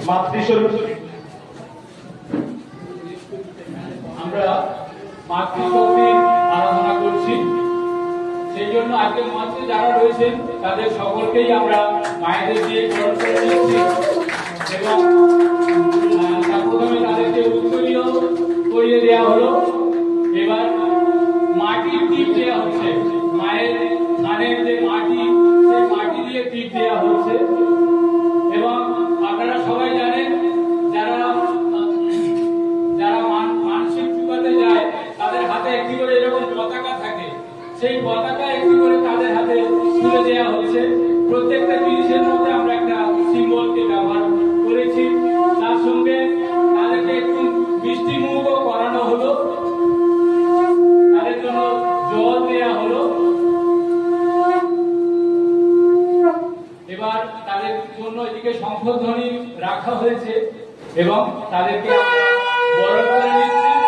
মাতৃস্বরূপ আমরা মাতৃশক্তির আরাধনা করছি। সেই জন্য আজকে মঞ্চে যারা রয়েছেন তাদের সকলকেই আমরা মায়েদের দিয়ে গ্রহণ করে নিচ্ছি এবং প্রথমে তাদেরকে উত্তরীয় করিয়ে দেওয়া হলো। এবার মাটির টিপ দেওয়া হচ্ছে, মায়ের ধানের যে মাটি সেই মাটি দিয়ে টিপ দেওয়া হচ্ছে। এবং আপনারা সবাই জানেন যারা যারা মানসিক চুকাতে যায় তাদের হাতে একটি করে এরকম পতাকা থাকে, সেই পতাকা একটি করে তাদের হাতে তুলে দেওয়া হচ্ছে। প্রত্যেকটা জিনিসের মধ্যে আমরা একটা সিম্বলকে ব্যবহার করেছি। তার সঙ্গে তাদেরকে একটু মিষ্টি মুখও করানো হলো, তাদের জন্য জল দেওয়া হলো। এবার তাদের জন্য এদিকে শঙ্খধ্বনি রাখা হয়েছে এবং তাদেরকে বরণ করে নিচ্ছি।